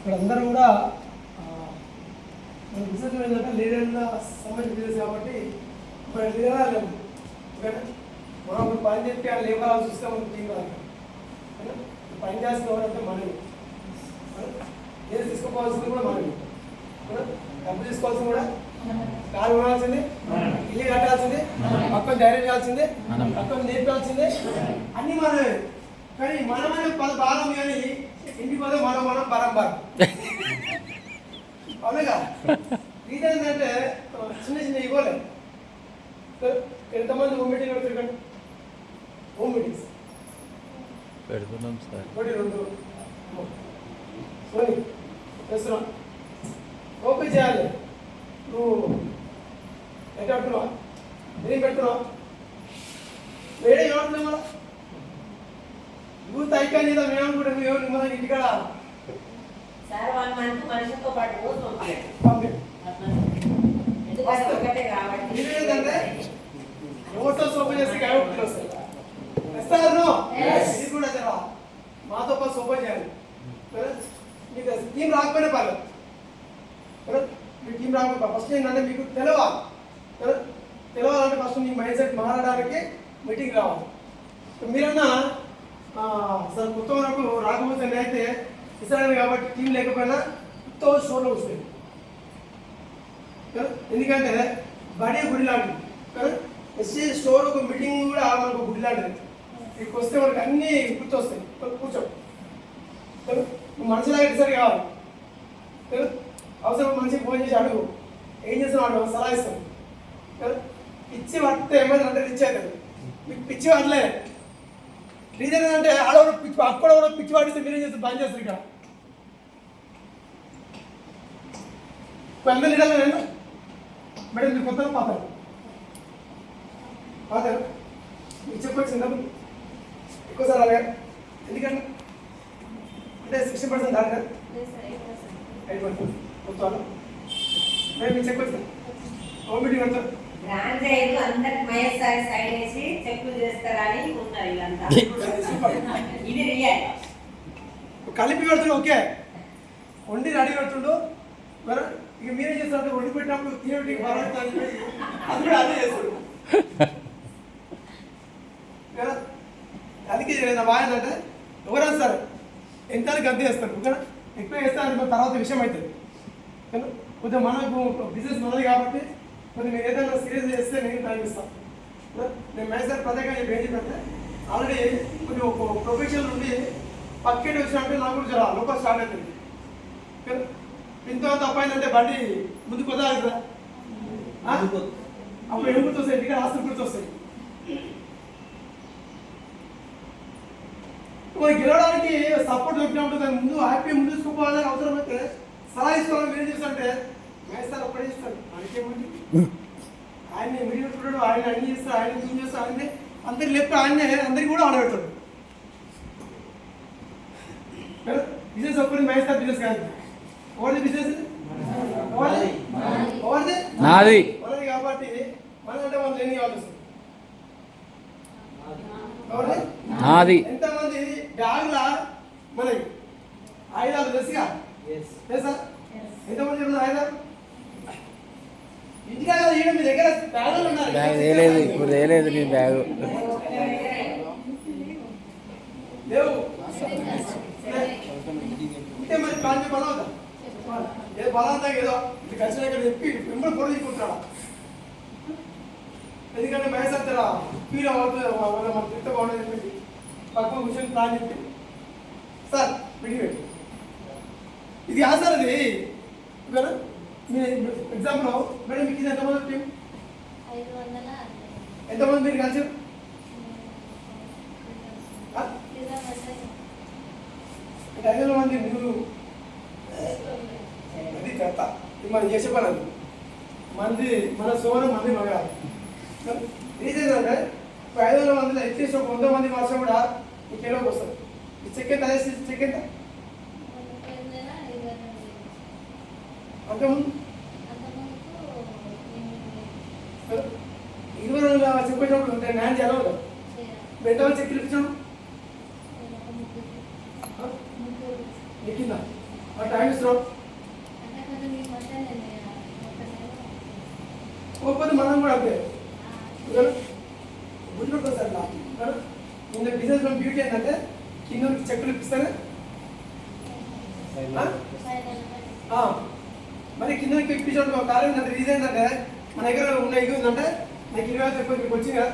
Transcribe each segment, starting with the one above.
ఇక్కడ అందరూ కూడా మన బిజినెస్ ఏంటంటే లీడర్గా సంబంధించిన బిజినెస్ కాబట్టి మన లీడర్ లేవు. మనం పని చెప్పి ఆ లేబర్ చూస్తే మనం టీం రాదు. పని చేసిన ఎవరంటే మనమే, ఏది తీసుకోవాల్సింది కూడా మనమే, డబ్బు తీసుకోవాల్సింది కూడా, కారు కొనాల్సింది, ఇల్లు కట్టాల్సింది, పక్కన ధైర్యం చేయాల్సిందే, పక్కన నేర్పాల్సిందే, అన్నీ మనమే. కానీ మనమనే భాగం కానీ ఇంటికి పోతే మనం బరంబారం అవునుగా. రీజన్ ఏంటంటే చిన్న చిన్న ఇవ్వలేదు. ఎంతమంది హోమ్ మీటింగ్ పెడుతుంది? హోమ్ మీటింగ్స్ పెడుతున్నాం సార్. 1 2 సోని చేస్తున్నాం. ఓపెన్ చేయాలి. నువ్వు ఎంత పెడుతున్నావా? ఏం పెడుతున్నావా? వేరే ఏమంటున్నావు? మళ్ళా యూత్ ఐకాన్ మీద మేము కూడా మన ఇంటికాడ సార్ 1 మంత్ మనిషితో పాటు ఫోటోస్ ఓపెన్ చేసి కాబట్టి వస్తాయి. ఇది కూడా జరా మాతో పాటు ఓపెన్ చేయాలి. మీకు టీం రాకపోయినా పర్లేదు, మీ టీం రాకపోతే ఫస్ట్ ఏంటంటే మీకు తెలవాలంటే ఫస్ట్ మీ మైండ్ సెట్ మారడానికి మీటింగ్ రావాలి. మీరన్నా సార్ కొత్త వరకు రాకపోతే అయితే ఇస్తాను కాబట్టి టీం లేకపోయినా కొత్త షోలో వస్తాయి. ఎందుకంటే బడి గుడి లాంటిది కదా. ఎస్సీ స్టోర్ ఒక మీటింగ్ కూడా మనకు గుడి లాంటిది. ఇక్కడికి వస్తే మనకు అన్నీ గుర్తొస్తాయి. కూర్చో, మనిషిలాగా డిసైడ్ కావాలి. అవసరం మనిషికి ఫోన్ చేసి అడుగు, ఏం చేస్తున్నాడు సలహా ఇస్తాం. పిచ్చి పడితే ఏమైనా అంటే ఇచ్చేది మీకు పిచ్చి పడలే. రీజన్ ఏంటంటే ఆడవాడు పిచ్చి అక్కడ కూడా పిచ్చి పడిస్తే మీరేం చేస్తారు? బంద్ చేస్తారు. ఇక్కడ అందరు లీడర్లు నేను మేడం మీరు కొత్త పాతారు మీకు చెప్పొచ్చిందా ఎక్కువసారి అలాగే? ఎందుకంటే అంటే 60% దాకా 8% కొత్త మేడం మీకు చెప్పొచ్చు హోమ్ మీటింగ్ అంటారు. అందరికి మహేష్ సార్ సైడ్ వేసి చెక్కులు చేస్తారని ఉన్నారు. ఇదంతా ఇది రియల్. కలిపి పెడుతుండు, ఓకే వండి రెడీ పెడుతుండు. మరి ఇక మీరేం చేస్తారంటే వండి పెట్టినప్పుడు తీయటి అది కూడా అదే చేస్తాడు కదా. అందుకే నా బాగా ఏంటంటే ఎవరైనా సరే ఎంత గద్దె చేస్తారు ఓకేనా. ఎక్కువ చేస్తే అది తర్వాత విషయం అవుతుంది కదా. కొంచెం మనకు బిజినెస్ మనది కాబట్టి కొంచెం నేను ఏదైనా సీరియస్ చేస్తే నేను టైం ఇస్తాను. నేను మేనేజర్ ప్రత్యేకంగా ఏం చెప్పంటే ఆల్రెడీ కొంచెం ఒక ప్రొఫెషనల్ నుండి పక్కేటి వచ్చినట్టు నాకు కూడా జర లోపల స్టార్ట్ అవుతుంది. ఇంత తప్పైందంటే బండి ముందుకు వదలాలి కదా. అప్పుడు ఎన్ని గుర్తొస్తాయి? ఇంటికి ఆస్తులు గుర్తొస్తాయి. మనకి గెలవడానికి సపోర్ట్ దొరికినప్పుడు దాని ముందు హ్యాపీ ముందు తీసుకోవాలని అవసరం అయితే సలహా ఇసుకోవాలని మీరు చేస్తుంటే మేస్తారు ఒక్కడే ఇస్తాడు. మనకేముంది? ఆయన్ని మీరు పెట్టుకుంటాడు, ఆయన అన్ని చేస్తాడు, ఆయన ఏం చేస్తాడు, ఆయన్ని అందరికి లేపు ఆయన్ని అందరికి కూడా ఆడబెడతాడు. బిజినెస్ ఒక్కరి మేస్తారు బిజినెస్ కాదు. ఓవర్ది బిజినెస్ ఓవర్ది నాది మనది కాబట్టి మనదంటే మనం లేని కావాల్సి వస్తుంది. నాది ఎంతమంది బ్యాగుల మనకి ఆయుధాలు తెలుసుగా? తెలుసా? ఎంతమంది చెప్తున్నారు ఆయుధాలు? ఇంటికా కదా మీ దగ్గర బ్యాగులు ఉన్నారు. బ్యాగ్ వేయలేదు, ఇప్పుడు వేయలేదు నీ బ్యాగు లేవు. ఉంటే మరి ప్లాన్ బలం అవుతా ఏదో బలంతా ఏదో ఇది ఖచ్చితంగా ఇక్కడ చెప్పి మిమ్మల్ని పొడి తీసుకుంటాడా? ఎందుకంటే మేసారా ఫీల్ అవుతుంది మన తిట్ట బాగుంటుంది చెప్పి పక్కన కూర్చొని ప్లాన్ చెప్పి సార్ విడిపెట్టి ఇది కాదు సార్. అది మీ ఎగ్జాంపుల్ మేడం మీకు ఇది ఎంతమంది టీం? ఎంతమంది మీరు కలిసి? 500 మంది. మీరు అది కరెక్ట. ఇది మనం చేసే పని. అది మంది మన సోనం మంది మగాలి. రీజన్ ఏంటంటే 500 మందిలో అట్లీస్ట్ ఒక 100 మంది వర్షం కూడా ఈ కేలోకి వస్తుంది. ఈ చెక్ ఎంత? అదే చెక్ ఎంత? అంతకుముందు 20 రోజులు చెప్పేటప్పుడు ఉంటే న్యాయం చేయాలి కదా. ఎంతమంది చెక్కులు ఇప్పించాము? ఎక్కిందా? టైం ఇస్తున్నాం ఒక్కొక్కటి మనం కూడా అంతే గుర్తుపెట్టుకో సార్ ఇంకా బిజినెస్ లో బ్యూటీ ఏంటంటే కింద చెక్కులు ఇప్పిస్తారా మరి కింద ఇప్పించడం కారణం ఏంటంటే రీజన్ ఏంటంటే మన దగ్గర ఉన్న ఇది ఉందంటే నాకు 20,000 ఎక్కువ మీకు వచ్చింది కదా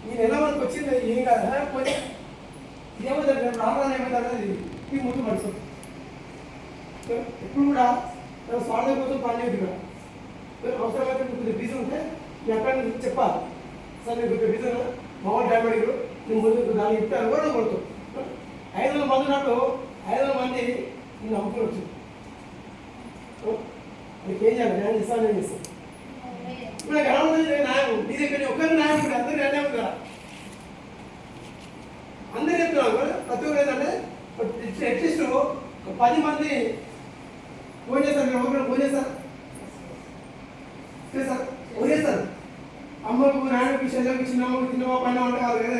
నేను ఎలా మనకు వచ్చింది ఏం కాదు పోతే ఇదేమవుతుంది రావడానికి ఏమవుతుంది ఇది ముందు పడుతుంది ఎప్పుడు కూడా స్వార్థం కోసం పనిచేయదు కూడా అవసరమైతే మీకు రీజన్ ఉంటే నేను ఎక్కడ చెప్పాలి సార్ మీకు రీజన్ మామూలు డ్రైవర్ నేను ముందు దాన్ని ఇప్పాను కూడా కొడుతాం 500 మంది ఉన్నట్టు 500 మంది నేను నమ్ముకుని వచ్చింది నీకు ఏం చేయాలి నేను ఇస్తాను నేను ఇస్తాను ఇప్పుడు నాకు ఎలా ఉంటుంది న్యాయం నీ దగ్గర ఒక్కరి న్యాయం ఉంటుంది అందరి న్యాయం ఉంది కదా అందరూ చెప్తున్నాను ప్రతి ఒక్కరు ఏంటంటే అట్లీస్ట్ 10 మంది ఫోన్ చేస్తారు మీరు ఒకరు ఫోన్ చేస్తారు చేస్తారు ఫోన్ చేస్తారు అమ్మకు నాయనకి చెల్లెకి చిన్నమ్మకు చిన్నమ్మ పైన అంటే కాదు కదా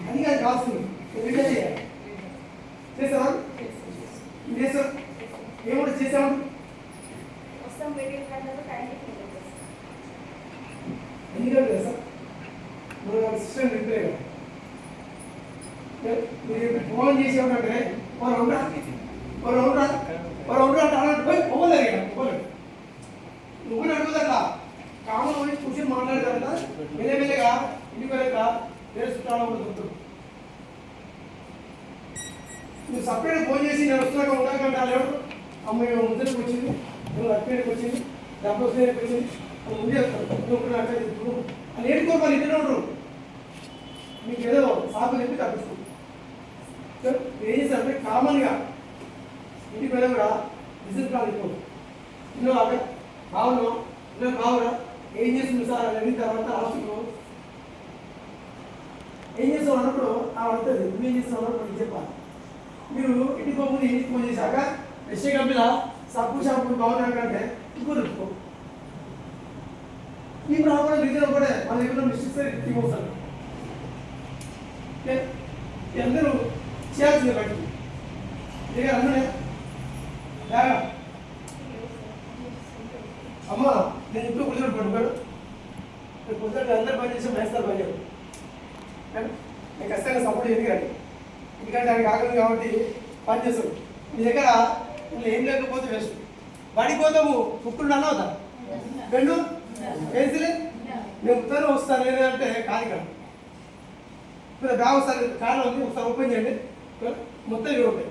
అది కాదు కాస్తుంది రిటర్న్ చేయాలి చేస్తారా చేస్తారు ఏమంటే చేసాము ఎందుకంటే సార్ మన సిస్టమ్ రిపేర్ మీరు ఫోన్ చేసేవాడంటే పోలేదు నువ్వు అడుగుదట్లా కామన్ పోయి కూర్చొని మాట్లాడతారంట మెల్లమెల్లగా ఇంటికి వెళ్ళక వేరే చుట్టాలు కూడా దొరుకుతారు నువ్వు సపరేట్ ఫోన్ చేసి నేను వస్తున్నాక ఉండకంటే లేడు అమ్మాయి ముద్దరికి వచ్చింది నువ్వు అక్కడికి వచ్చింది డబ్బు వస్తేకి వచ్చింది ముందే వస్తాను అని ఏడుకోరు వాళ్ళు ఇంటిలో ఉండరు మీకు ఏదో సాకు చెప్పి తప్పిస్తుంది ఏం చేస్తారంటే కామన్గా ఇంటికి వెళ్ళి కూడా బిజినెస్ ప్లాన్ ఇప్పుడు ఇన్నో అక్కడ కావును ఇలా కావురా ఏం చేస్తుంది సార్ అని అడిగిన తర్వాత ఆలోచన ఏం చేస్తాం అన్నప్పుడు అడుగుతుంది నువ్వేం చేస్తావు అన్నప్పుడు చెప్పాలి మీరు ఇంటికి పోకుండా ఇంటికి ఫోన్ చేశాక ఎస్ఏ కంపెనీలో సబ్బు షాంపూ బాగున్నాక అంటే ఇంకో దొరుకుకో ఈ రావడం రీజన్ కూడా మన దగ్గర మిస్టేక్స్ తీసుకోవాలి అందరూ చేయాల్సింది బట్టి దగ్గర అందరే అమ్మ నేను ఇప్పుడు కూర్చొని పడుకోడు నేను కూర్చొని అందరు పని చేసి మేస్తారు పని చేయడు నేను ఖచ్చితంగా సపోర్ట్ చేయదు కానీ ఎందుకంటే ఆయనకి ఆగదు కాబట్టి పని చేస్తాడు మీ దగ్గర నువ్వు ఏం లేకపోతే వేస్ట్ పడిపోతాము కుక్కులు అన్న అవుతా బెండు వేసిలే నేను ఉత్తరం వస్తాను ఏంటంటే కాదు కాదు ఇప్పుడు బ్యాగ్ ఒకసారి కారణం ఉంది ఒకసారి ఓపెన్ చేయండి మొత్తం ఇవ్వండి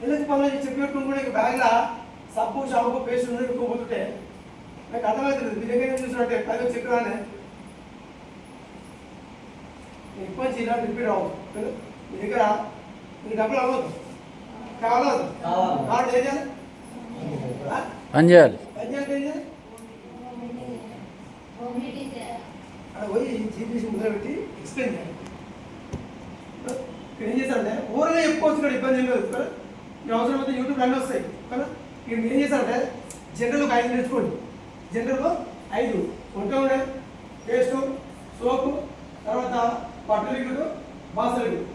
ఎందుకు పనులు చెప్పినట్టు కూడా ఇక బ్యాగ్లో సబ్బు షాంపూ పేస్ట్ ఉన్నది ఇంకోపోతుంటే నాకు అర్థమవుతుంది మీ దగ్గర ఏం చూసినట్టే పైగా చెప్పినానే ఎక్కువ ఇలా రిపీట్ అవ్వదు మీ దగ్గర మీకు డబ్బులు అవ్వదు కావాలి ఏం చేయాలి పని చేయాలి ఏం చేయాలి అక్కడ పోయి జీపీసీ ముందర పెట్టి ఎక్స్ప్లెయిన్ చేయాలి ఇక్కడ ఏం చేస్తారంటే ఊరలో చెప్పుకోవచ్చు ఇక్కడ ఇబ్బంది ఏం లేదు కదా మీరు అవసరం అయితే యూట్యూబ్లో అన్నీ వస్తాయి కదా ఇక్కడ మీరు ఏం చేస్తారంటే జనరల్ ఒక 5 నేర్చుకోండి జనరల్ 5 వంట ఉండే పేస్టు సోపు తర్వాత బట్టల లిక్విడ్ బాసల లిక్విడ్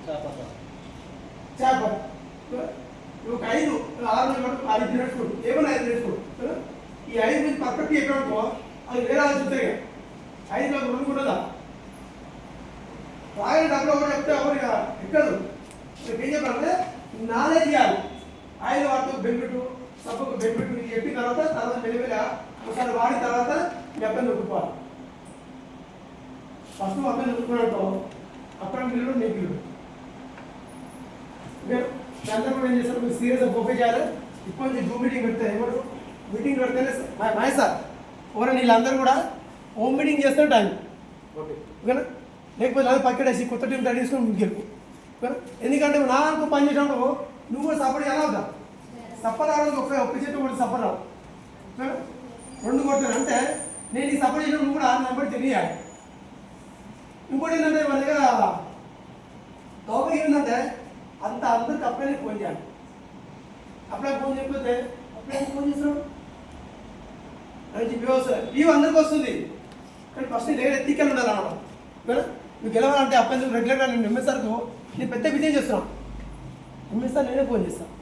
చేప ఒక 5 6 నేర్చుకోండి ఏమన్నా 5 నేర్చుకోండి కదా ఈ 5 నుంచి పర్ఫెక్ట్ చెప్పాడుకో అది వేరే ఆలోచిస్తాయి కదా 5 నాకు 2 కూడా రాయని డబ్బులు కూడా చెప్తే ఎవరు ఎక్కదు ఏం చెప్పాలంటే నాలెడ్జ్ ఇవ్వాలి 5 వాటితో బెనిఫిట్ సబ్బుకు బెనిఫిట్ మీకు చెప్పిన తర్వాత మెల్లిమెల్లిగా ఒకసారి వాడిన తర్వాత మీ అబ్బాయిని నొక్కుకోవాలి ఫస్ట్ అబ్బాయిని నొక్కుకున్నట్టు అక్కడ మిల్లు నీ పిల్లలు దాంట్లో ఏం చేస్తారు మీరు సీరియస్గా బొఫే చేయాలి ఇప్పుడు నుంచి జూమ్ మీటింగ్ పెడితే ఏమంటారు మీటింగ్ పెడితేనే మాయ సార్ ఎవరైనా వీళ్ళందరూ కూడా హోమ్ మీటింగ్ చేస్తారు టైం ఓకేనా లేకపోతే అది పక్కడేసి కొత్త టీం రెడీ చేసుకొని ముందుకు వెళ్ళిపో ఓకేనా ఎందుకంటే నాకు పని చేసినప్పుడు నువ్వు కూడా సపోర్ట్ ఎలా అవుతా సపోర్ట్ రావడానికి ఒక్క చెట్టు కూడా సపోర్ట్ రావు ఓకేనా 2 కొట్టాను అంటే నేను ఈ సపోర్ట్ చేసినప్పుడు నువ్వు కూడా నెంబర్ తెలియాలి ఇంకోటి ఏంటంటే మన దగ్గర తోక ఏంటంటే అందరికి అప్పుడే ఫోన్ చేయాలి అప్పుడే ఫోన్ చెప్పితే అప్పుడే ఫోన్ చేస్తున్నాడు అని చెప్పి వ్యూ అందరికి వస్తుంది కానీ ఫస్ట్ దగ్గర ఎత్తికెళ్ళి ఉండాలి అన్నమాట ఓకేనా నువ్వు గెలవాలంటే అప్పుడు రెగ్యులర్గా నేను ఎంఎస్ఆర్కు నేను పెద్ద విజయం చేస్తున్నాను పంపిస్తాను, నేనే ఫోన్ చేస్తాను.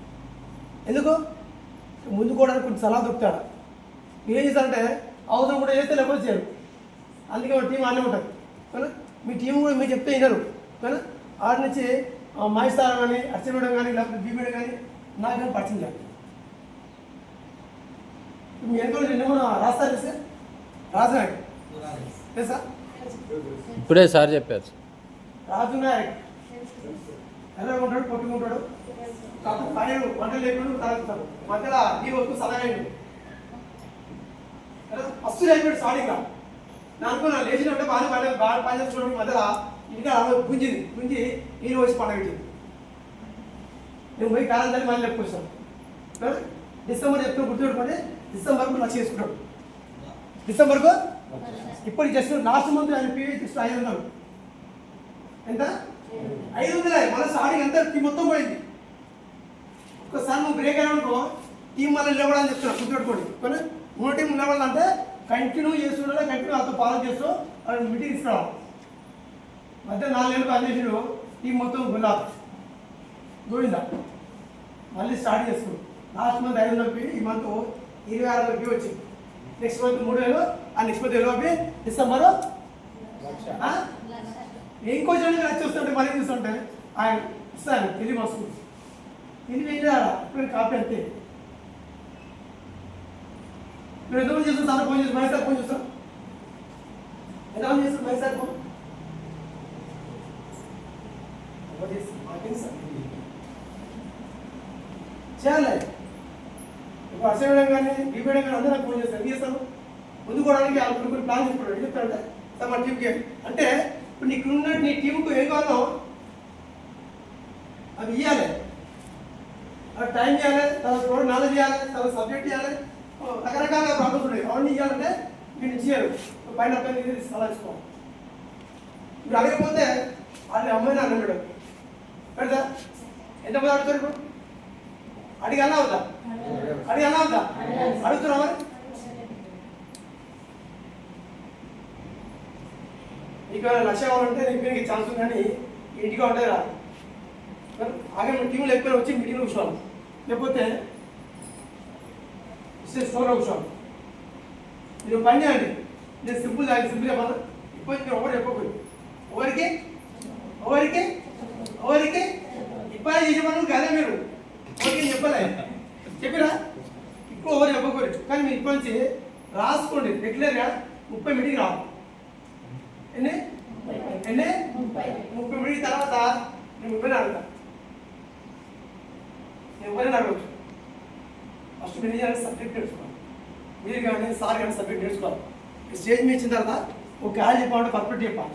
ఎందుకు ముందు కూడా కొంచెం సలహా దొరుకుతాడు. మీరేం చేస్తారంటే అవసరం కూడా చేస్తే లేకపోతే చేయరు. అందుకే ఒక టీం ఆనే ఉంటుంది కానీ మీ టీం కూడా మీరు చెప్తే వినరు కానీ ఆడ నుంచి మాయిస్తారా కానీ అర్చనడం కానీ లేకపోతే బీబీడం కానీ నాకేమో పరిచయం చేయాలి. మీ ఎంతో నిన్న రాస్తారు సార్, రాజనాయక్ తెలుసా? ఇప్పుడే సార్ చెప్పారు. రాజు నాయక్ ఎలా ఉంటాడు, కొట్టుకుంటాడు, పైన వంటలు లేకుండా తాగుతాడు, మధ్యలో ఈ వస్తు సలహాడు ఫస్ట్ అయిపోయాడు. స్టార్టింగ్ నేను అనుకున్నా లేచినట్టే బాగా పని చేస్తున్నాడు. మధ్యలో ఇంకా గుంజి నేను వచ్చి పండగ పెట్టింది. నేను పోయి కాలం తల్లి మళ్ళీ చెప్పుకొచ్చాను. డిసెంబర్ చెప్తూ గుర్తుపెట్టుకుంటే డిసెంబర్కు లక్ష చేసుకుంటాడు. డిసెంబర్కు ఇప్పుడు జస్ట్ లాస్ట్ మంత్ ఆయన పీవీ జస్ట్ 500. ఎంత 500. మళ్ళీ స్టార్టింగ్ ఎంత టీం మొత్తం పోయింది. ఒక్కసారి నువ్వు బ్రేక్ అయినానుకో టీం మళ్ళీ నిలబడాలని చెప్తున్నా గుర్తుపెట్టుకోండి. కానీ 3 టీం నిలబడాలంటే కంటిన్యూ చేస్తుండే కంటిన్యూ అతను ఫాలో చేస్తూ అది మీటింగ్ తీసుకురావాలి. మధ్య 4 నెలలు పనిచేసాడు టీం మొత్తం గోవిందా మళ్ళీ స్టార్ట్ చేసుకున్నాం. లాస్ట్ మంత్ 500 ఈ మంత్ 26,000 వచ్చింది. నెక్స్ట్ మంత్ 3,000, ఆ నెక్స్ట్ మంత్ 7,000, డిసెంబర్ ఇంకో జనం వచ్చి వస్తుంటే మళ్ళీ చూస్తుంటే ఆయన ఇస్తాను తెలివి వస్తుంది. ఇది వెళ్ళారా ఇప్పుడు కాపీ అంతే. మీరు ఎంతమంది చేస్తాం సార్ ఫోన్ చేస్తాం, మైసార్ ఫోన్ చేస్తాం, ఎంతమంది చేస్తాం మైసార్ ఫోన్ చేయాలి. ఇప్పుడు అసలు కానీ డిబేట్ కానీ అందరూ నాకు ఫోన్ చేస్తారు. ఏం చేస్తాను ముందు కూడా కొన్ని ప్లాన్ చేసుకుంటాడు. ఏం చెప్తాడంటే సార్ మా టీంకి అంటే ఇప్పుడు నీకున్న నీ టీంకు ఏం కావాలో అవి ఇవ్వాలి, అవి టైం ఇవ్వాలి, తర్వాత నాలెడ్జ్ ఇవ్వాలి, తర్వాత సబ్జెక్ట్ ఇవ్వాలి, రకరకాల ప్రాబ్లమ్స్ ఉన్నాయి. అవన్నీ ఇవ్వాలంటే మీరు ఇచ్చారు పైన సలహా ఇసుకోవాలి. ఇప్పుడు అడగకపోతే వాళ్ళు అమ్మాయిని అన్నాడు పెడతా ఎంతమంది అడుగుతారు? ఇప్పుడు అడిగానా అవుతా అడుగుతున్నావా? నీకు లక్ష కావాలంటే నీకు ఛాన్స్ ఉంది కానీ ఇంటికి ఉంటుంది రా. ఆగే టీంలో ఎక్కువ వచ్చి మీటింగ్లో కూర్చోవాలి, లేకపోతే స్టోర్లో కూర్చోవాలి. మీరు పని చేయండి. నేను సింపుల్ చెప్పాలి. ఇప్పుడు మీరు ఒకటి చెప్పకూడదు. ఎవరికి ఇప్పుడు చేసే పనులు కాదే. మీరు ఎవరికి చెప్పలే చెప్పిరా ఇప్పుడు ఎవరు చెప్పకూడదు. కానీ మీరు ఇప్పటి నుంచి రాసుకోండి. రెగ్యులర్గా 30 మీటింగ్ రావాలి. ఎన్ని 30 మీటింగ్ తర్వాత నేను ఎవరైనా అడుగుతా, నేను ఎవరైనా అడగచ్చు. ఫస్ట్ మీరు చేయాలి సబ్జెక్ట్ నేర్చుకోవాలి. మీరు కానీ సార్ కానీ సబ్జెక్ట్ నేర్చుకోవాలి. స్టేజ్ మీద ఇచ్చిన తర్వాత ఒక గాలి చెప్పాలంటే పర్ఫెక్ట్ చెప్పాలి,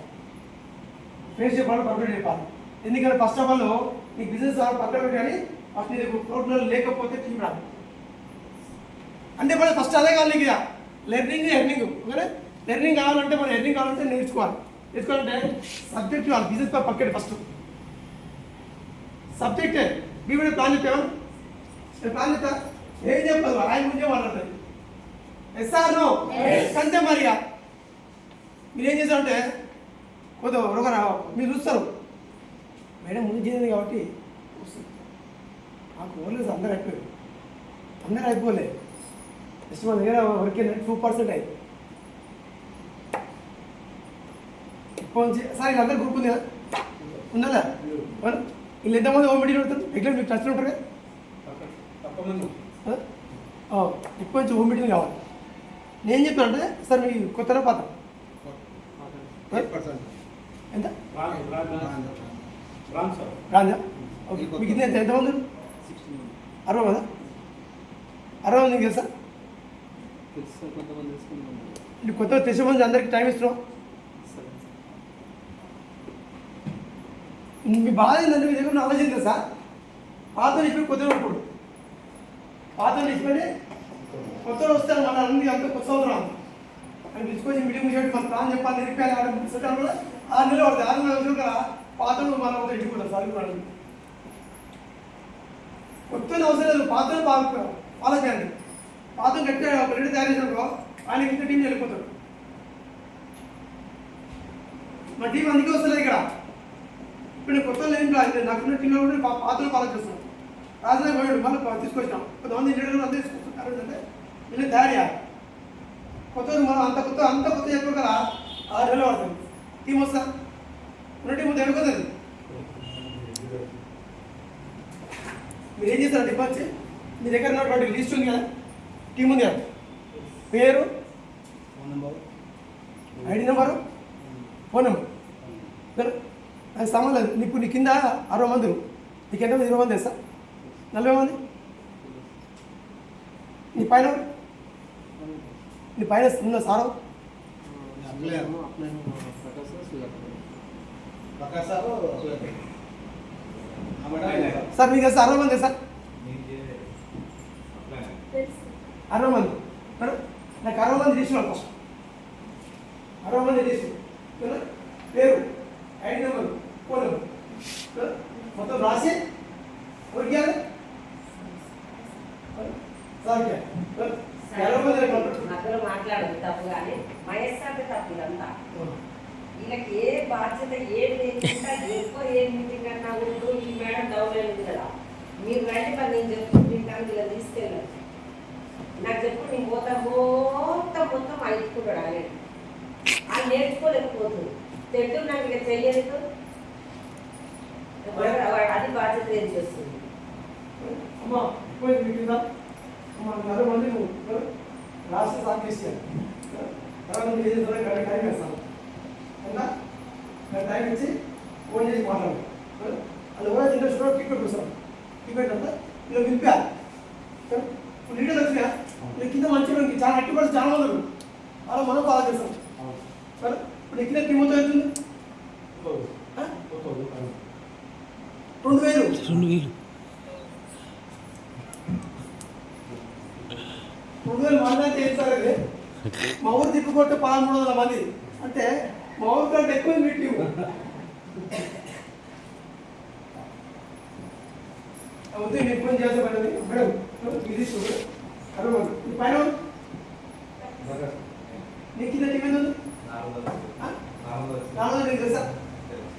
ఫేస్ చెప్పాలంటే పర్ఫెక్ట్ చెప్పాలి. ఎందుకంటే ఫస్ట్ ఆఫ్ ఆల్ నీకు బిజినెస్ పర్ఫెక్ట్ కానీ ఫస్ట్ నీకు ప్రోగ్రామ్ లేకపోతే టీం రాదు. అంటే మనం ఫస్ట్ అదే కావాలి నీకు ఎర్నింగ్ ఓకే. ఎర్నింగ్ కావాలంటే మనం ఎర్నింగ్ కావాలంటే నేర్చుకోవాలంటే సబ్జెక్ట్ కావాలి. బిజినెస్ పక్కన ఫస్ట్ సబ్జెక్టే. మీ కూడా ప్లాన్ చెప్పాము, ప్లాన్ చెప్తా ఏం చెప్పదు ఆయన ముందే మాట్లాడుతుంది. ఎస్ఆర్ నో అంతే. మరిగా మీరేం చేస్తారంటే కొద్దిగా ఒకరు మీరు చూస్తారు మేడం ముందు చేసింది కాబట్టి నాకు ఓన్లీ అందరూ అయిపోలే. జస్ట్ మన దగ్గర వర్క్ 2% అయింది. ఇప్పుడు సార్ వీళ్ళందరూ గ్రూప్ ఉంది కదా ఉందా? వీళ్ళు ఎంతమంది హోమ్ మీటింగ్ పెడతారు? రెగ్యులర్ మీకు టచ్లో ఉంటారు కదా. ఇప్పుడు నుంచి హోమ్ మీటింగ్ కావాలి. నేను చెప్పానంటే సార్ మీకు కొత్తలో పాత ఎంత రాంజా ఓకే. మీకు ఇది ఎంతమంది? 60 కదా? 60 మందికి తెలుసా? కొత్తగా తెలిసే మంది అందరికి టైం ఇస్తున్నాం. మీ బాధ ఏంటంటే మీ దగ్గర నాలెడ్జ్ ఉంది సార్. పాత ఇప్పుడు కొత్తగా ఇప్పుడు పాత ఇచ్చిపోయి కొత్తలో వస్తారు. మన అన్ని అంత కొత్త సంవత్సరం అని తీసుకొచ్చి మీటింగ్ చేసి మన ప్లాన్ చెప్పాలి రిపేర్ కూడా 6 నెలలు పడుతుంది. 6 నెలలు కదా పాతలు మన ఇంటికి సార్. కొత్త అవసరం లేదు, పాతలు ఫాలో చేయండి. పాతలు గట్టిగా ఒక రెడీ తయారు చేసినప్పుడు ఆయన ఇంత టీం వెళ్ళిపోతాడు. మా టీం అందుకే వస్తుంది ఇక్కడ. ఇప్పుడు నేను కొత్త ఏం నాకున్న టీంలో కూడా పాతలు ఫాలో చేస్తాను. రాజధాని పోయాడు మళ్ళీ తీసుకొచ్చినాం కొంతమంది ఇంజనీర్లు అందరూ తీసుకొచ్చుకుంటారు అంటే వీళ్ళు తయారు చేయాలి కొత్తది మనం అంత కొత్త చెప్పారు కదా 6 నెలలు పడుతుంది టీం వస్తా ఉన్న టీం వస్తే ఎడుకుతుంది మీరు ఏం చేస్తారు డిపార్ట్మెంట్ మీ దగ్గర ఉన్నటువంటి లిస్ట్ ఉంది కదా టీం ఉంది కదా పేరు ఐడి నెంబరు ఫోన్ నెంబర్ అది సంబంధం లేదు నీకు నీ కింద 60 మంది నీకు ఎంత 20 మంది వేస్తా 40 మంది నీ పైన ఉన్న సారం సార్ మీకు వేస్తా 60 మంది సార్ 60 మంది నాకు 60 మంది తీసుకున్నాను ఫస్ట్ 60 మంది తీసుకున్నాను పేరు ఐడి నెంబర్ ఫోన్ నెంబర్ మొత్తం రాసి ఉడికారు మధ్యలో మాట్లాడదు తప్పు కానీ మహేష్ తప్పు ఇదంతా వీళ్ళకి ఏ బాధ్యత ఏది లేకుండా ఎక్కువ ఏ మీటింగ్ అన్నా ఉంటూ ఈ మేడం డౌన్ అయింది కదా మీరు రండి మరి నేను చెప్పుకుంటాను ఇలా తీసుకెళ్ళాను నాకు చెప్పు నేను పోతా మొత్తం అయిపోతాడు ఆయన అది నేర్చుకోలేకపోతుంది తెడ్డు నాకు ఇక చెయ్యలేదు అది బాధ్యత ఏం చేస్తుంది అమ్మా నలుగురు మంది నువ్వు రాష్ట్ర సాధిస్తాను తర్వాత నువ్వు ఏది టైం వేస్తాను అవునా టైం ఇచ్చి ఫోన్ చేసి మాట్లాడు అది కూడా ఇంట్రెస్ట్ టికెట్ వస్తాను టికెట్ అంతా ఇలా వింపా లీడర్ వచ్చినా కింద మంచిగా చాలా యాక్టివ్ చాలా మంది అలా మనం బాగా చేస్తాం సరే ఇప్పుడు ఎక్కిన టీం మొత్తం అవుతుంది 2000 మంది అంటే ఏం సార్ అది మా ఊరు తిప్పుకొట్టే 1300 మంది అంటే మా ఊరు కంటే ఎక్కువ మీటింగ్ అవుతే నేను ఫోన్ చేసే పని మేడం ఇది చూడు 60 మంది ఈ పైన నీకు కింద టీం ఎంత ఉంది 400 నీకు తెలుసా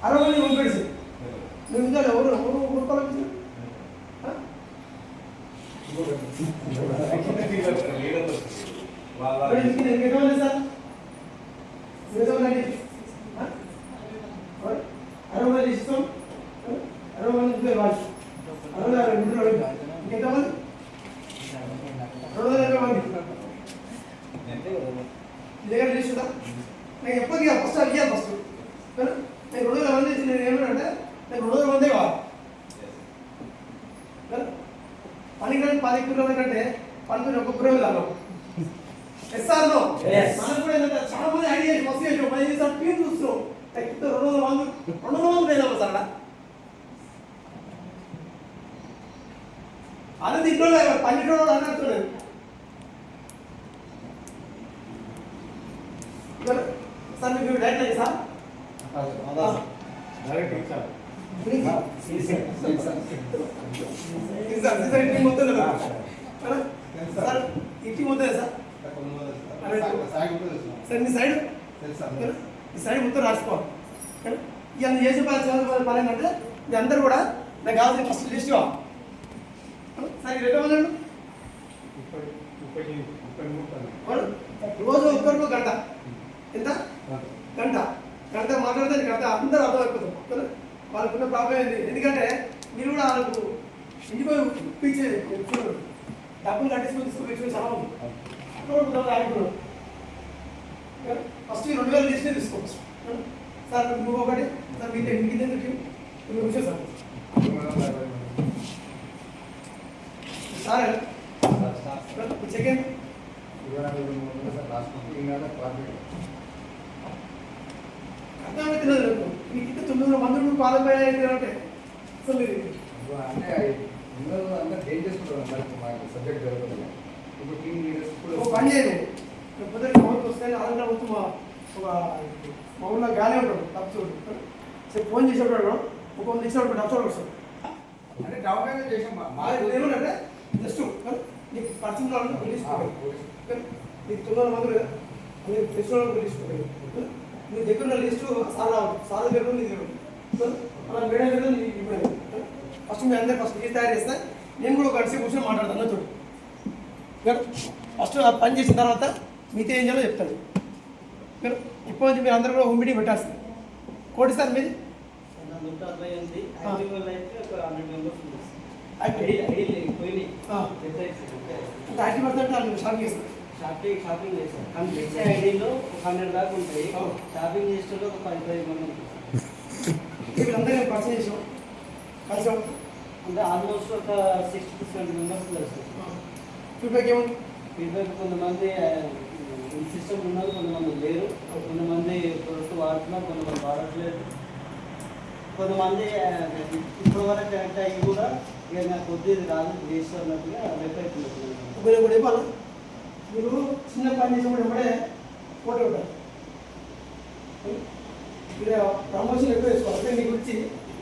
60 మంది పంపించి నువ్వు ఇంకా ఎవరు ఊరుకోవాలి ఎప్పటికీ ఫస్ట్ అడిగాను ఫస్ట్ నేను 200 మంది నేను ఏమంటే నేను 200 మందే కావాలి పనికి 10 కిలోల కంటే 11 కిలోలు అన్నాం ఎస్ఆర్ నో మనం కూడా ఏంటంటే చాలా మంది ఐడియా మస్తు చేసాం 10 నిమిషాలు టీం చూస్తున్నాం 200 మంది లేదా సార్ అది దీంట్లో 12 రోజులు అన్నట్టున్నాడు సార్ మీకు డైరెక్ట్ అయ్యి సార్ మొత్తం సార్ ఇంటి మొత్తం సార్ సార్ మీ సైడ్ ఈ సైడ్ మొత్తం రాసుకోవాలి ఇక చేసే పని ఏంటంటే మీ అందరూ కూడా నాకు కావాల్సిన ఫస్ట్ లిస్ట్ సార్ రెండు వందలు రోజు ఒక్కరికి గంట ఎంత గంట మాట్లాడితే గంట అందరూ అర్థమైపోతాం వాళ్ళకున్న ప్రాబ్లం ఏంటి ఎందుకంటే మీరు కూడా వాళ్ళకు ఇంటికి పోయి ఇప్పించే డబ్బులు కట్టించుకొని తీసుకుని చాలా ఉంది ఫస్ట్ 2000 లిస్టే తీసుకోవచ్చు సార్ నువ్వు ఒకటి సార్ మీకు విషయం సార్ సెకండ్ అర్థమైతే మీకు ఇంత 900 మంది క్వాలిఫై అయ్యారు అంటే అసలు పని చేయను లేకపోతే గవర్నమెంట్ వస్తే ఆంధ్ర మొత్తం ఒక మా ఊళ్ళో గానే ఉంటాడు తప్పు సరే ఫోన్ చేసేవాడు ఒక వంద ఇచ్చేవాడు డబ్బు వస్తాడు అంటే డెవలప్మెంట్ చేసాం అంటే జస్ట్ నీకు పర్సనల్ నీకు 900 మంది లేదా నీకు తెలిసిన వాళ్ళు తీసుకోలేదు నీ దగ్గర ఉన్న లిస్టు సార్ దగ్గర నీకు అలా మేడం దగ్గర నీకు ఇవ్వలేదు ఫస్ట్ మీ అందరూ ఫస్ట్ లిస్ట్ తయారు చేస్తా నేను కూడా ఒక గడిచి కూర్చొని మాట్లాడతాను అన్నతో ఫస్ట్ ఆ పని చేసిన తర్వాత మీతో ఏం చేయాలో చెప్తాను. ఇప్పుడు నుంచి మీరు అందరూ కూడా హోమ్ మీటింగ్ పెట్టాల్సింది. కోటి సార్ మీది 148 యాక్టివ్ అయితే ఒక 100 మెంబర్స్ ఉన్నారు. యాక్టివ్ పర్సెంట్ వాళ్ళు షాప్ చేస్తారు. షాపింగ్ చేస్తారు. కంప్లీట్ ఐడీలో 100 దాకా ఉంటాయి. షాపింగ్ చేసేటప్పుడు ఒక 15 మంది ఉంటారు. వీళ్ళందరూ నేను పరిచయం చేసాం కలిసి అంటే ఆల్మోస్ట్ ఒక 60 to 70 మెంబర్స్ తెలుసు. ఫీడ్బ్యాక్ ఏముంది? ఫీడ్బ్యాక్ కొంతమంది సిస్టమ్ ఉన్నారు, కొంతమంది లేరు, కొంతమంది ప్రొడక్ట్ వాడుతున్నారు, కొంతమంది వాడట్లేదు, కొంతమంది ఇప్పటి వరకు కనెక్ట్ అయ్యి కూడా ఇక నాకు కొద్దిది రాదు చేస్తూ అన్నట్టుగా వెబ్సైట్ ఇప్పుడు కూడా ఇవ్వాలి. మీరు చిన్న పని చేసినప్పుడు ఇప్పుడే ఫోటో ఉంటారు. మీరు ప్రమోషన్ ఎక్కువ వేసుకోవాలి. నీ గురించి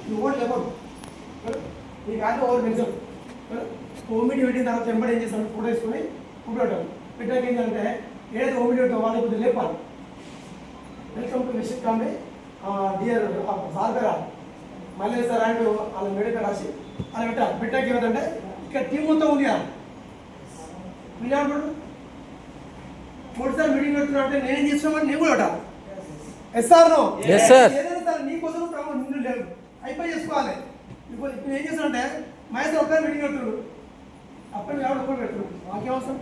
నువ్వు ఓట్లు ఇవ్వడు. నీ కాదు ఓవర్ పెంచారు. హోమ్ మీడియా పెట్టిన తర్వాత వెంబడి ఏం చేస్తాను, ఫోటో వేసుకొని ఫోటో పెట్టాలి. పెట్టాక ఏంటంటే ఏదైతే హోమ్ మీడియా వాళ్ళకి కొద్దిగా లేపాలి. వెల్కమ్ టు విజిట్ కాంబే డియర్ సార్ పేరా మళ్ళీ సార్ అంటూ వాళ్ళ మేడ రాసి అలా పెట్టాలి. పెట్టాక ఏమిటంటే ఇక్కడ టీం మొత్తం ఉంది కదా మీరు మూడుసార్లు మీటింగ్ పెడుతున్నా అంటే నేనేం చేస్తున్నామని నేను కూడా పెట్టాలి. Yes sir no? Yes sir. ఏదైనా సార్ నీకోసం ప్రమోట్ నిన్ను లేదు అయిపోయి చేసుకోవాలి. ఇప్పుడు ఏం చేస్తానంటే మహేశ్వర్ ఒక్కరు మీటింగ్ పెడుతున్నాడు, అప్పుడు ఎవరు ఒక్కరు పెడుతున్నాడు, మాకేం అవసరం?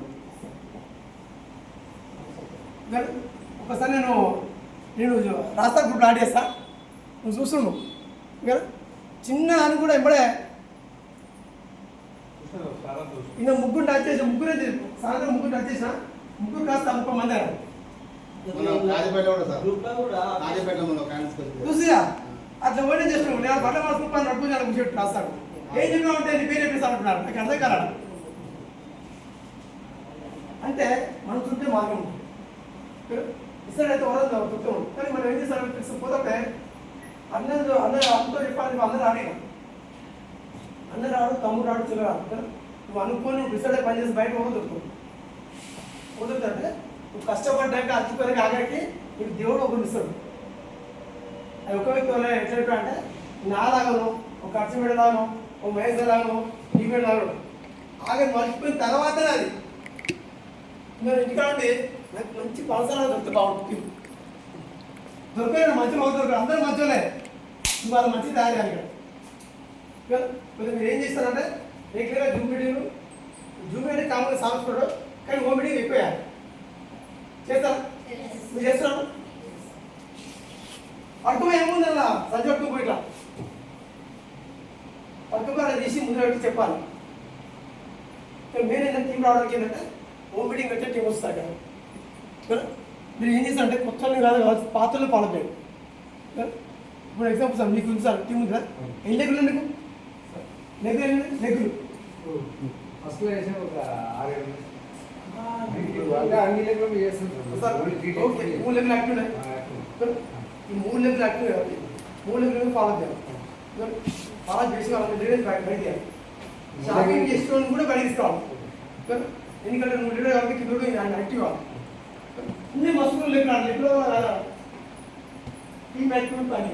ఒకసారి నేను రాస్తా గ్రూప్లో యాడ్ చేస్తా, నువ్వు చూస్తున్నావు కదా. చిన్న అని కూడా ఇప్పుడే ఇంకా ముగ్గురు టచ్ చేసిన ముగ్గురే సాయంత్రం ముగ్గురు టచ్ చేసిన ముగ్గురు కాస్త 30 మంది అయ్యారు. చూసిగా అట్లా ఓడే చేస్తున్నావు. నేను బట్ట మాకు పని నడుపుకుని కూర్చోబెట్టి రాస్తాడు. ఏం చెప్పినా ఉంటే నీ పేరు చెప్పేసి అంటున్నాడు. నాకు అర్థం కాల. అంటే మనం చుట్టే మార్గం ఉంటుంది. ఇస్తాడైతే వరదు చుట్టూ కానీ మనం ఏం చేస్తాం పోతే అందరూ అంతో చెప్పాలి. అందరూ ఆడినా అందరు రాడు, తమ్ముడు రాడు, చిన్న రాడు. నువ్వు అనుకోని డిసైడ్ పని చేసి బయట వదులుతావు. వదులుతుంటే నువ్వు కష్టపడ్డాక అచ్చుకొని ఆగడికి నీకు దేవుడు ఒకరు ఇస్తాడు. అది ఒక వ్యక్తి వల్ల ఎట్లా అంటే నాలాగను, ఒక అర్చమేడ లాగను, ఒక మహేశ్వర లాగను, ఈవేడు లాగను ఆగని మర్చిపోయిన తర్వాతనే అది నేను ఇంటికా ఉండి నాకు మంచి పలసరాలు దొరికితే బాగుంటుంది. దొరికాయి మంచి మొదలు దొరకదు, అందరూ మంచోలే, నువ్వు వాళ్ళు మంచి తయారు కానీ ఇక్కడ కొంచెం మీరు ఏం చేస్తారంటే రెగ్యులర్గా జూమ్ మీటింగ్ కామన్గా సాగుతాడు కానీ హోమ్ మీటింగ్ ఎక్కువ చేస్తారా? మీరు చేస్తున్నాను పట్టుకు ఏముంది అలా సంజ పట్టుకు ఇట్లా పట్టుకు అలా తీసి ముందు పెట్టి చెప్పాలి. మీరు ఏంటంటే టీం రావడానికి ఏంటంటే హోమ్ మీటింగ్ పెట్టే టీం వస్తారు కదా. మీరు ఏం చేస్తారంటే కొత్త కాదు పాత్రలు ఫాలో చేయండి. ఇప్పుడు ఎగ్జాంపుల్ సార్ మీకు ఉంది సార్ టీం ఉంది కదా, ఎన్ని లెగ్గులు నీకు లెగ్గులు ఫస్ట్ వేసే ఒక 6 అన్ని లెక్కలు చేస్తుంటారు. ఓకే 3 లెగ్గులు యాక్టివ్ ఉన్నాయి. ఈ 3 లెగ్గులు యాక్టివ్ కాబట్టి 3 లెగ్గులు ఫాలో చేయాలి. ఫాలో చేసి వాళ్ళకి బయట చేయాలి. షాపింగ్ చేసుకోవడం కూడా బయట తీసుకోవాలి. ఎందుకంటే నువ్వు లీడర్ కాబట్టి కింద ఆయన యాక్టివ్ అవ్వాలి. ఇన్ని మస్తులు లెక్కలో టీం యాక్టివ్ పని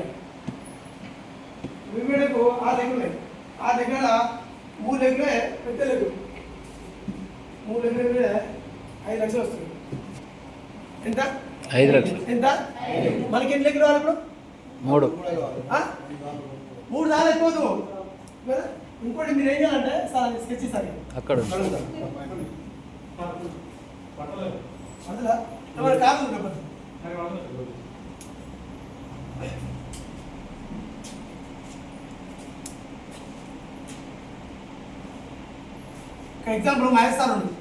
వివేడకు ఆ దగ్గర ఆ దగ్గర 3 లెగ్గులే పెద్ద లెగ్గు 3 లెగ్గులు 5 లక్షలు వస్తుంది. ఎంత? 5 లక్షలు. ఎంత? మనకి ఎన్ని లెగ్గులు రావాలి ఇప్పుడు? 3 3 దాని ఎక్కువదు కదా. ఇంకోటి మీరు ఏం చేయాలంటే సార్ స్కెచ్ ఇస్తారు అక్కడ అందులో ఏమైనా కాదు ఉంటుంది. ఎగ్జాంపుల్ మహేష్ సార్ ఉంది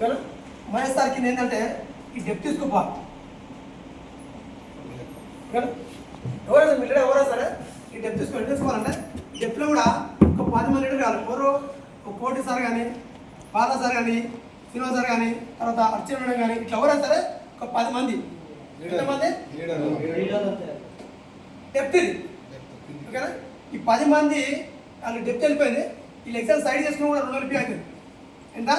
కదా. మహేష్ సార్ కింద ఏంటంటే ఈ డెప్త్ తీసుకోపా కదా. ఎవరైనా మిల్లర్ ఎవరైనా సరే ఈ డెప్త్ తీసుకోవాలంటే ఈ డెప్త్లో కూడా ఒక 10 మంది లీడర్ కాదు. ఎవరు ఒక కోటి సార్ కానీ బాలా సార్ కానీ శ్రీనివాస్ సార్ కానీ తర్వాత అర్చన మేడం కానీ ఇట్లా ఎవరైనా సరే ఒక 10 మంది ఎంతమంది డెప్త్ ఇది ఓకేనా. ఈ 10 మంది వాళ్ళు డెప్త్ వెళ్ళిపోయింది. వీళ్ళు ఎక్సెల్ సైడ్ చేసుకుని కూడా 2 రూపాయలు అవుతుంది. ఎంత?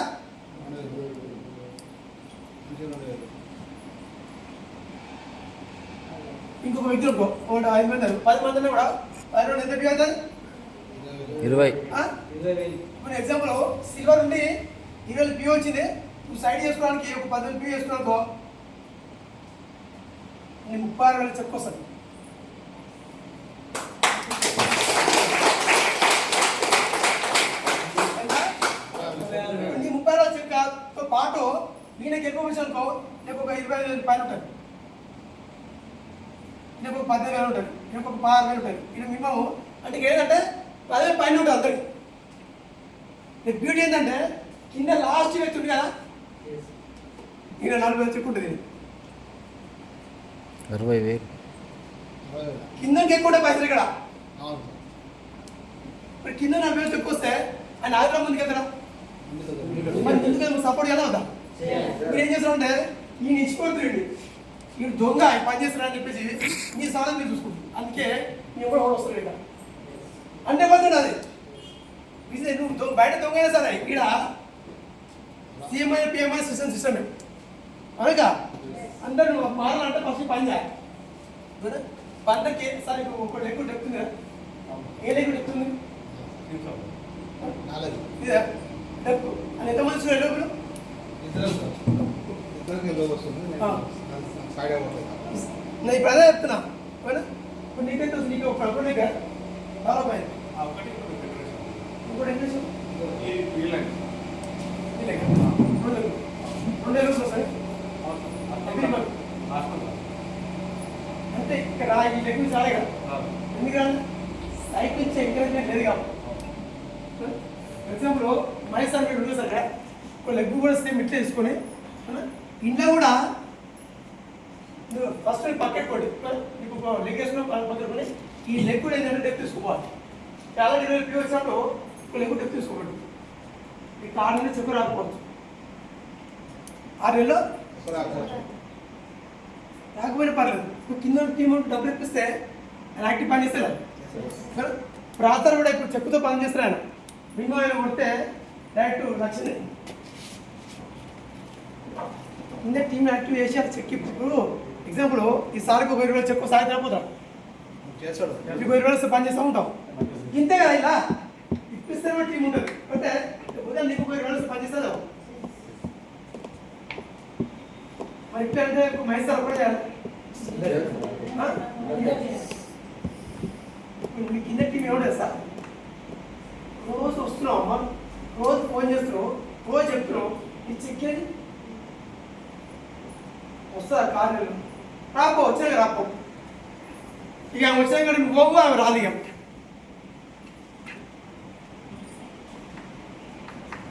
ఇంకొక వ్యక్తులకు 5 మంది 10 మందిలో కూడా 10 ఎంత అవుతుంది? 20. ఆ? 20,000. ఇప్పుడు ఎగ్జాంపుల్ సిల్వర్ ఉండి 20 పి వచ్చింది, నువ్వు సైడ్ చేసుకోవడానికి ఒక 10,000 పి వేసుకున్నాకో నేను 36,000 చెక్ వస్తుంది. ఈ 36,000 చెక్తో పాటు ఈయనకి ఎక్కువ విషయం అనుకో, నీకు ఒక 20,000 పైన ఉంటుంది, నీకు ఒక 15,000 ఉంటుంది, నీకు ఒక 16,000 ఉంటుంది. ఇది మినిమం అంటే ఏంటంటే 10,000 పైన ఉంటుంది అందరికి. నీ బ్యూటీ ఏంటంటే కింద లాస్ట్ వ్యక్తి ఉంది కదా, ఈయన 40,000 చెక్ ఉంటుంది. 60,000. కిందకి ఎక్కువ ఉంటాయి పైసలు ఇక్కడ. ఇప్పుడు కింద 40,000 చెక్ వస్తే ఆయన ఆగ్రహం ముందుకు వెళ్తారా? మరి ముందుకు సపోర్ట్ ఎలా అవుతా? మీరు ఏం చేస్తారంటే ఈయన ఇచ్చిపోతుంది, ఈయన దొంగ ఆయన పని చేస్తారని చెప్పేసి మీ సాధన మీరు చూసుకుంటుంది. అందుకే నేను కూడా వస్తుంది ఇక్కడ అంటే పోతుంది అది బిజినెస్. నువ్వు బయట దొంగ అయినా సరే ఇక్కడ సిఎంఐ పిఎంఐ సిస్టమే అనగా అందరూ నువ్వు మారాలంటే ఫస్ట్ పని చేయాలి. పంటకి సరే ఇప్పుడు ఒక లెక్క చెప్తుంది కదా, ఏ లెక్క చెప్తుంది ఇదే డబ్బు అని ఎంతమంది చూడండి డబ్బులు నేను ఇప్పుడు అదే చెప్తున్నా. ఇప్పుడు నీకైతే నీకు ఒక అప్పుడు నీకు చాలా పైన ఇంకోటి ఏం చేసావు అంటే ఇక్కడ ఈ లెక్క చాలే కదా, ఎందుకంటే సైట్ నుంచి ఎంకరేజ్మెంట్ లేదు కాబట్టి. ఎగ్జాంపుల్ మైసార్ మీరు ఉంటుంది సార్, ఒక లెగ్ కూడా సేమ్ ఇట్లా తీసుకొని ఇంట్లో కూడా నువ్వు ఫస్ట్ పక్కెట్టుకోండి, నీకు ఒక లెగ్ వేసుకుని పక్కన ఈ లెగ్ కూడా ఏంటంటే డెప్ తీసుకోవాలి. చాలా 20 పి వచ్చినప్పుడు ఒక లెగ్ డెప్ తీసుకోకండి, ఈ కార్ నుండి చెక్కు రాకపోవచ్చు. 6 నెలలు రాకపోయినా పర్లేదు, నువ్వు కింద టీం డబ్బులు ఇప్పిస్తే ఆయన యాక్టివ్ పని చేస్తారు. ఇప్పుడు ఆధార్ కూడా ఇప్పుడు చెక్కుతో పని చేస్తారు. ఆయన బింగో ఆయన కొడితే డైరెక్ట్ లక్షనే కింద టీం యాక్టివ్ చేసి అది చెక్. ఇప్పుడు ఎగ్జాంపుల్ ఈ సార్కి ఒక 20 చెక్కు సాయంత్రం అయిపోతాం, మీకు 20 పని చేస్తూ ఉంటాం. ఇంతే కదా, ఇలా ఇప్పిస్తే టీం ఉంటుంది అంటే ఉదయం నీకు 20 పని చేస్తుంది. మరి ఇప్పుడు అంటే మైసార్ కూడా చేయాలి. మీ కింద టీం ఏమిటో సార్ రోజు వస్తున్నావు అమ్మ, రోజు ఫోన్ చేస్తున్నావు, రోజు చెప్తున్నావు, ఈ చెక్కేది వస్తుందా? కారు రాపో, వచ్చాక రాపో, ఇక ఆమె వచ్చాక నువ్వు పోవు, ఆమె రాదు. ఇక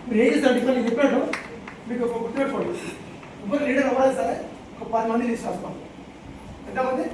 మీరు ఏం చేస్తారు ఇప్పుడు నేను చెప్పాడు మీకు ఒక గుర్తుపెట్టుకోండి. ఇప్పుడు లీడర్ అవ్వాలి సరే, ఒక 10 మంది తీసుకొస్తాం. ఎంతమంది?